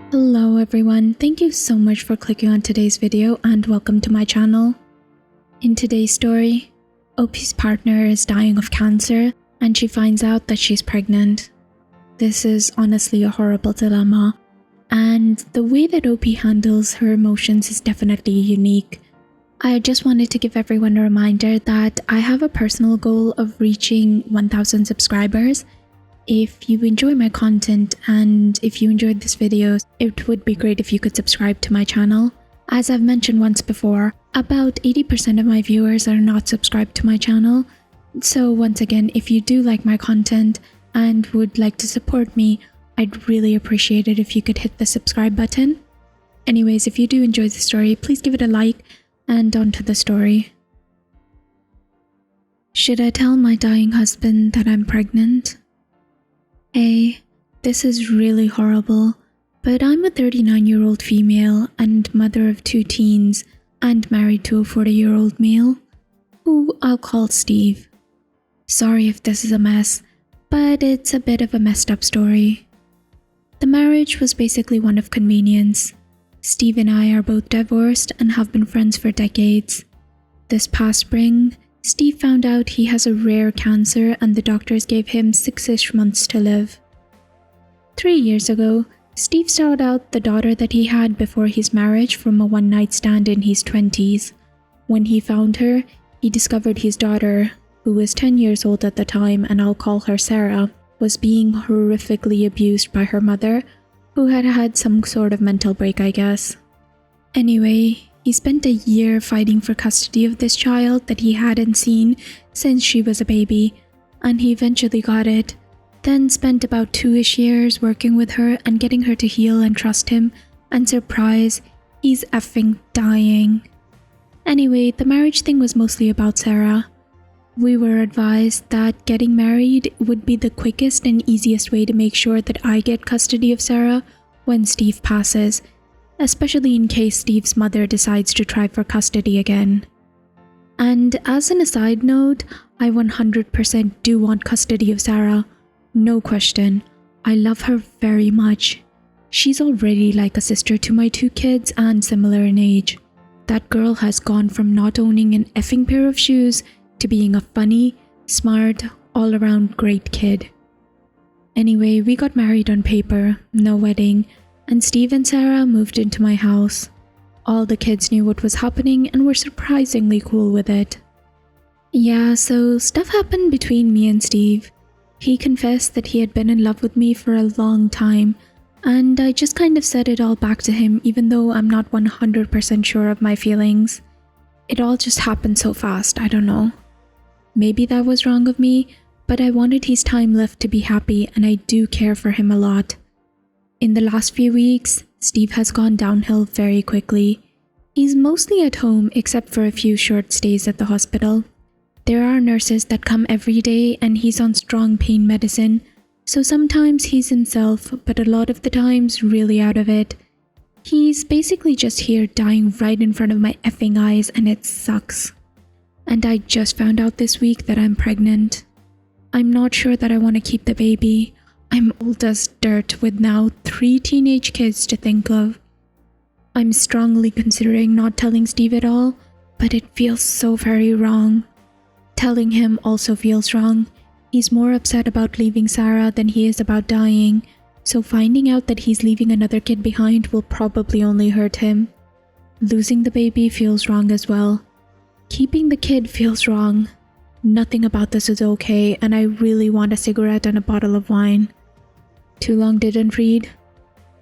Hello everyone, thank you so much for clicking on today's video and welcome to my channel. In today's story, Opie's partner is dying of cancer and she finds out that she's pregnant. This is honestly a horrible dilemma, and the way that Opie handles her emotions is definitely unique. I just wanted to give everyone a reminder that I have a personal goal of reaching 1,000 subscribers. If you enjoy my content and if you enjoyed this video, it would be great if you could subscribe to my channel. As I've mentioned once before, about 80% of my viewers are not subscribed to my channel. So once again, if you do like my content and would like to support me, I'd really appreciate it if you could hit the subscribe button. Anyways, if you do enjoy the story, please give it a like and on to the story. Should I tell my dying husband that I'm pregnant? Hey, this is really horrible, but I'm a 39-year-old female and mother of 2 teens and married to a 40-year-old male, who I'll call Steve. Sorry if this is a mess, but it's a bit of a messed up story. The marriage was basically one of convenience. Steve and I are both divorced and have been friends for decades. This past spring, Steve found out he has a rare cancer and the doctors gave him 6-ish months to live. 3 years ago, Steve sought out the daughter that he had before his marriage from a one-night stand in his 20s. When he found her, he discovered his daughter, who was 10 years old at the time and I'll call her Sarah, was being horrifically abused by her mother, who had had some sort of mental break, I guess. Anyway, he spent a year fighting for custody of this child that he hadn't seen since she was a baby, and he eventually got it, then spent about 2-ish years working with her and getting her to heal and trust him, and surprise, he's effing dying. Anyway, the marriage thing was mostly about Sarah. We were advised that getting married would be the quickest and easiest way to make sure that I get custody of Sarah when Steve passes, especially in case Steve's mother decides to try for custody again. And as an aside note, I 100% do want custody of Sarah. No question. I love her very much. She's already like a sister to my 2 kids and similar in age. That girl has gone from not owning an effing pair of shoes to being a funny, smart, all-around great kid. Anyway, we got married on paper, no wedding, and Steve and Sarah moved into my house. All the kids knew what was happening and were surprisingly cool with it. Yeah, so stuff happened between me and Steve. He confessed that he had been in love with me for a long time, and I just kind of said it all back to him even though I'm not 100% sure of my feelings. It all just happened so fast, I don't know. Maybe that was wrong of me, but I wanted his time left to be happy and I do care for him a lot. In the last few weeks, Steve has gone downhill very quickly. He's mostly at home except for a few short stays at the hospital. There are nurses that come every day and he's on strong pain medicine, so sometimes he's himself, but a lot of the times really out of it. He's basically just here dying right in front of my effing eyes and it sucks. And I just found out this week that I'm pregnant. I'm not sure that I want to keep the baby. I'm old as dirt with now 3 teenage kids to think of. I'm strongly considering not telling Steve at all, but it feels so very wrong. Telling him also feels wrong. He's more upset about leaving Sarah than he is about dying, so finding out that he's leaving another kid behind will probably only hurt him. Losing the baby feels wrong as well. Keeping the kid feels wrong. Nothing about this is okay, and I really want a cigarette and a bottle of wine. Too long didn't read?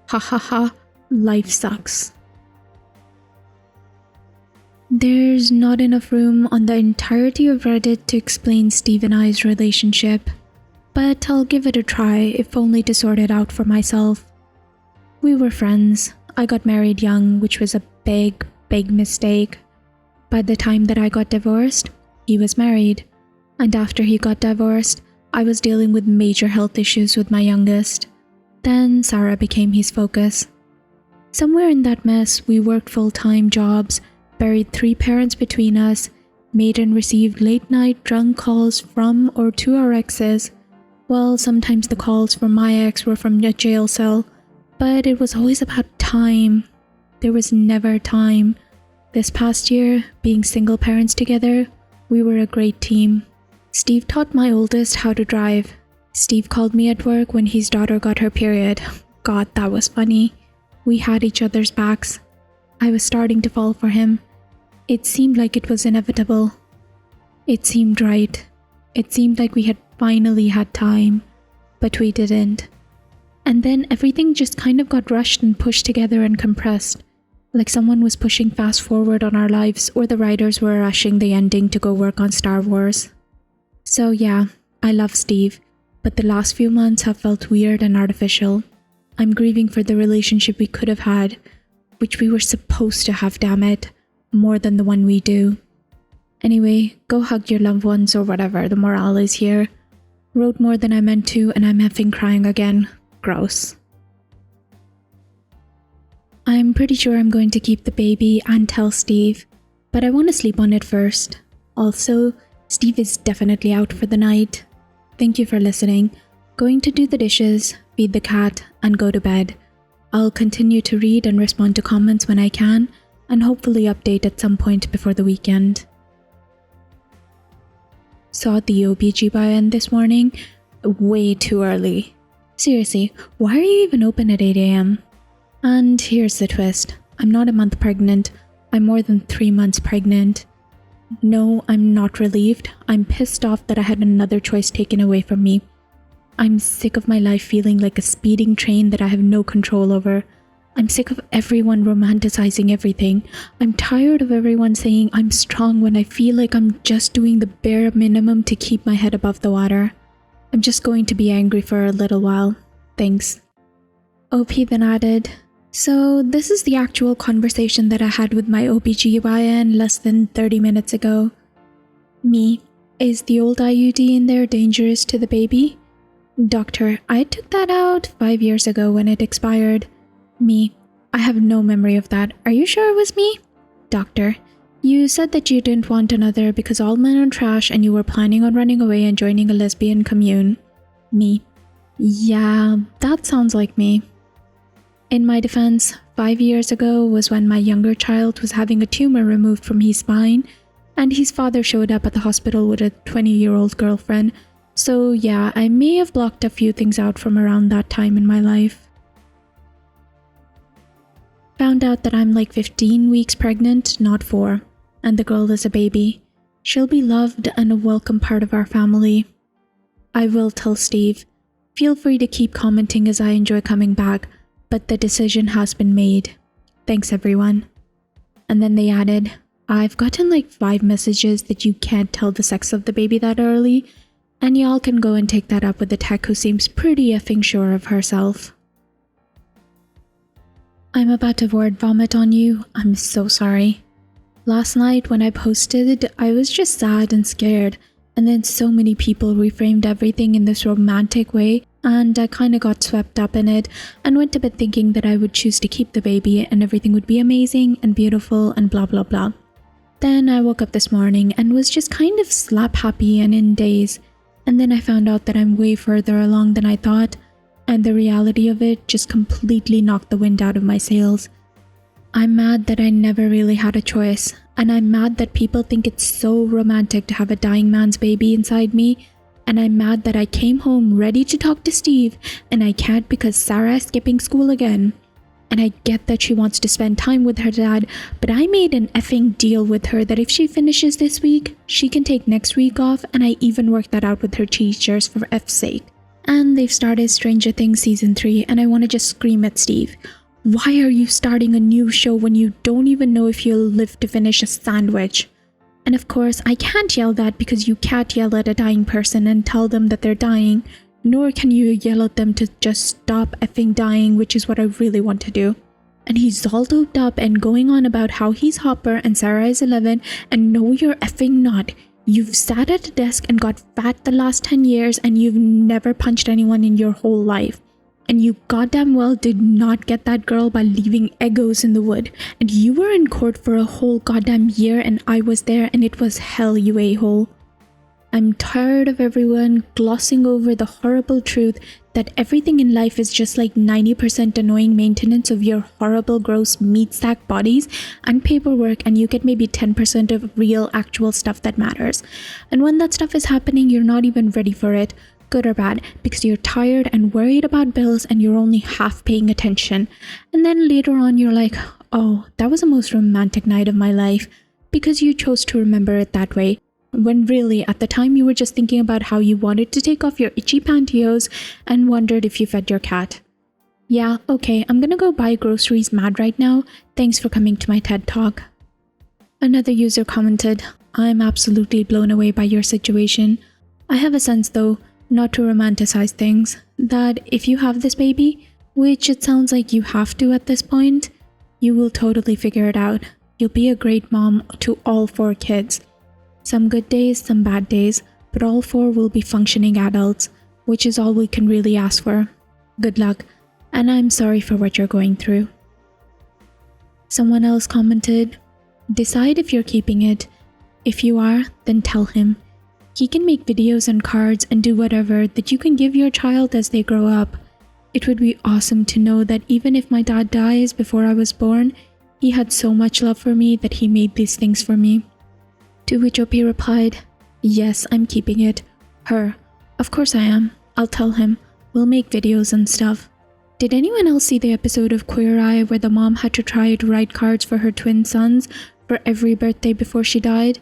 Ha ha ha, life sucks. There's not enough room on the entirety of Reddit to explain Steve and I's relationship, but I'll give it a try, if only to sort it out for myself. We were friends. I got married young, which was a big mistake. By the time that I got divorced, he was married, and after he got divorced, I was dealing with major health issues with my youngest. Then Sarah became his focus. Somewhere in that mess, we worked full-time jobs, buried 3 parents between us, made and received late-night drunk calls from or to our exes. Well, sometimes the calls from my ex were from a jail cell, But it was always about time. There was never time. This past year, being single parents together, we were a great team. Steve taught my oldest how to drive. Steve called me at work when his daughter got her period. God, that was funny. We had each other's backs. I was starting to fall for him. It seemed like it was inevitable. It seemed right. It seemed like we had finally had time, but we didn't. And then everything just kind of got rushed and pushed together and compressed, like someone was pushing fast forward on our lives, or the writers were rushing the ending to go work on Star Wars. So yeah, I love Steve, but the last few months have felt weird and artificial. I'm grieving for the relationship we could have had, which we were supposed to have, damn it, more than the one we do. Anyway, go hug your loved ones or whatever, the morale is here. Wrote more than I meant to and I'm effing crying again. Gross. I'm pretty sure I'm going to keep the baby and tell Steve, but I want to sleep on it first. Also, Steve is definitely out for the night. Thank you for listening. Going to do the dishes, feed the cat, and go to bed. I'll continue to read and respond to comments when I can, and hopefully update at some point before the weekend. Saw the OBGYN this morning, way too early. Seriously, why are you even open at 8 AM? And here's the twist. I'm not a month pregnant. I'm more than 3 months pregnant. No, I'm not relieved. I'm pissed off that I had another choice taken away from me. I'm sick of my life feeling like a speeding train that I have no control over. I'm sick of everyone romanticizing everything. I'm tired of everyone saying I'm strong when I feel like I'm just doing the bare minimum to keep my head above the water. I'm just going to be angry for a little while. Thanks. OP then added, so this is the actual conversation that I had with my OBGYN less than 30 minutes ago. Me, is the old IUD in there dangerous to the baby? Doctor, I took that out 5 years ago when it expired. Me, I have no memory of that. Are you sure it was me? Doctor, you said that you didn't want another because all men are trash and you were planning on running away and joining a lesbian commune. Me, yeah, that sounds like me. In my defense, 5 years ago was when my younger child was having a tumor removed from his spine, and his father showed up at the hospital with a 20-year-old girlfriend. So yeah, I may have blocked a few things out from around that time in my life. Found out that I'm like 15 weeks pregnant, not 4, and the girl is a baby. She'll be loved and a welcome part of our family. I will tell Steve. Feel free to keep commenting as I enjoy coming back, but the decision has been made. Thanks everyone. And then they added, I've gotten like 5 messages that you can't tell the sex of the baby that early, and y'all can go and take that up with the tech who seems pretty effing sure of herself. I'm about to word vomit on you. I'm so sorry. Last night when I posted, I was just sad and scared, and then so many people reframed everything in this romantic way, and I kinda got swept up in it and went to bed thinking that I would choose to keep the baby and everything would be amazing and beautiful and blah blah blah. Then I woke up this morning and was just kind of slap happy and in daze, and then I found out that I'm way further along than I thought, and the reality of it just completely knocked the wind out of my sails. I'm mad that I never really had a choice, and I'm mad that people think it's so romantic to have a dying man's baby inside me, and I'm mad that I came home ready to talk to Steve, and I can't because Sarah is skipping school again. And I get that she wants to spend time with her dad, but I made an effing deal with her that if she finishes this week, she can take next week off, and I even worked that out with her teachers for F's sake. And they've started Stranger Things Season 3, and I want to just scream at Steve. Why are you starting a new show when you don't even know if you'll live to finish a sandwich? And of course, I can't yell that because you can't yell at a dying person and tell them that they're dying, nor can you yell at them to just stop effing dying, which is what I really want to do. And he's all doped up and going on about how he's Hopper and Sarah is 11, and no, you're effing not. You've sat at a desk and got fat the last 10 years and you've never punched anyone in your whole life. And you goddamn well did not get that girl by leaving Eggos in the wood. And you were in court for a whole goddamn year and I was there and it was hell, you a-hole. I'm tired of everyone glossing over the horrible truth that everything in life is just like 90% annoying maintenance of your horrible, gross meat sack bodies and paperwork, and you get maybe 10% of real, actual stuff that matters. And when that stuff is happening, you're not even ready for it, good or bad, because you're tired and worried about bills and you're only half paying attention. And then later on, you're like, oh, that was the most romantic night of my life, because you chose to remember it that way. When really, at the time, you were just thinking about how you wanted to take off your itchy pantyhose and wondered if you fed your cat. Yeah, okay, I'm gonna go buy groceries mad right now. Thanks for coming to my TED Talk. Another user commented, I'm absolutely blown away by your situation. I have a sense though, not to romanticize things, that if you have this baby, which it sounds like you have to at this point, you will totally figure it out. You'll be a great mom to all 4 kids. Some good days, some bad days, but all 4 will be functioning adults, which is all we can really ask for. Good luck, and I'm sorry for what you're going through. Someone else commented, decide if you're keeping it. If you are, then tell him. He can make videos and cards and do whatever that you can give your child as they grow up. It would be awesome to know that even if my dad dies before I was born, he had so much love for me that he made these things for me. To which OP replied, yes, I'm keeping it. Her. Of course I am. I'll tell him. We'll make videos and stuff. Did anyone else see the episode of Queer Eye where the mom had to try to write cards for her twin sons for every birthday before she died?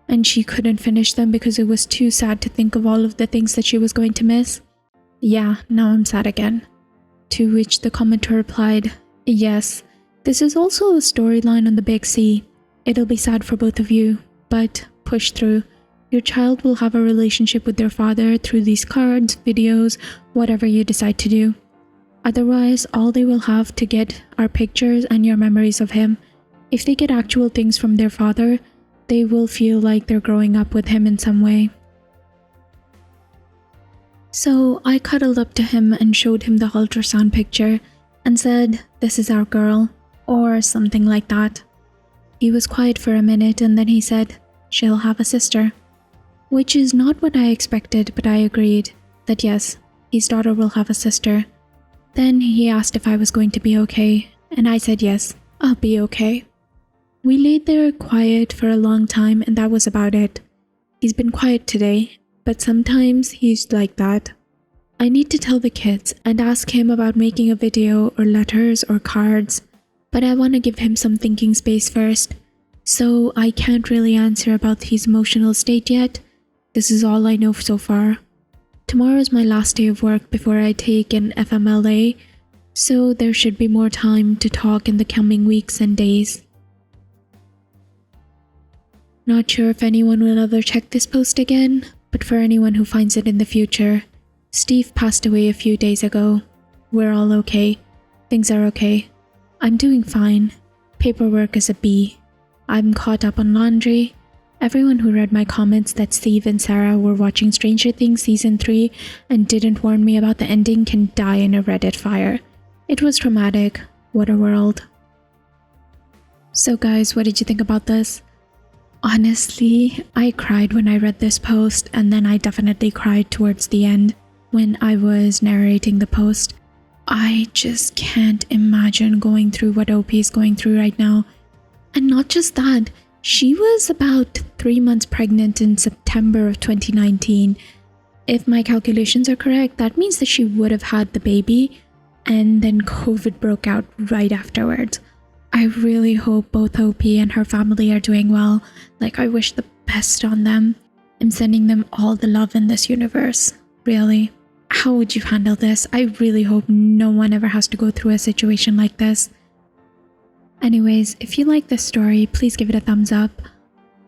And she couldn't finish them because it was too sad to think of all of the things that she was going to miss? Yeah, now I'm sad again. To which the commenter replied, yes, this is also a storyline on the Big C. It'll be sad for both of you. But push through. Your child will have a relationship with their father through these cards, videos, whatever you decide to do. Otherwise, all they will have to get are pictures and your memories of him. If they get actual things from their father, they will feel like they're growing up with him in some way. So I cuddled up to him and showed him the ultrasound picture and said, this is our girl, or something like that. He was quiet for a minute and then he said, she'll have a sister. Which is not what I expected, but I agreed that yes, his daughter will have a sister. Then he asked if I was going to be okay, and I said yes, I'll be okay. We laid there quiet for a long time and that was about it. He's been quiet today, but sometimes he's like that. I need to tell the kids and ask him about making a video or letters or cards, but I want to give him some thinking space first. So I can't really answer about his emotional state yet. This is all I know so far. Tomorrow is my last day of work before I take an FMLA, so there should be more time to talk in the coming weeks and days. Not sure if anyone will ever check this post again, but for anyone who finds it in the future, Steve passed away a few days ago. We're all okay. Things are okay. I'm doing fine. Paperwork is a B. I'm caught up on laundry. Everyone who read my comments that Steve and Sarah were watching Stranger Things Season 3 and didn't warn me about the ending can die in a Reddit fire. It was traumatic. What a world. So guys, what did you think about this? Honestly, I cried when I read this post, and then I definitely cried towards the end when I was narrating the post. I just can't imagine going through what OP is going through right now. And not just that, she was about 3 months pregnant in September of 2019. If my calculations are correct, that means that she would have had the baby and then COVID broke out right afterwards. I really hope both OP and her family are doing well. Like, I wish the best on them. I'm sending them all the love in this universe. Really. How would you handle this? I really hope no one ever has to go through a situation like this. Anyways, if you like this story, please give it a thumbs up.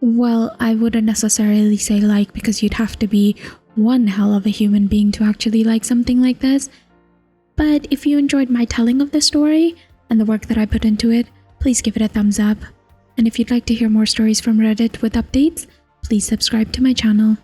Well, I wouldn't necessarily say like because you'd have to be one hell of a human being to actually like something like this. But if you enjoyed my telling of the story and the work that I put into it, please give it a thumbs up. And if you'd like to hear more stories from Reddit with updates, please subscribe to my channel.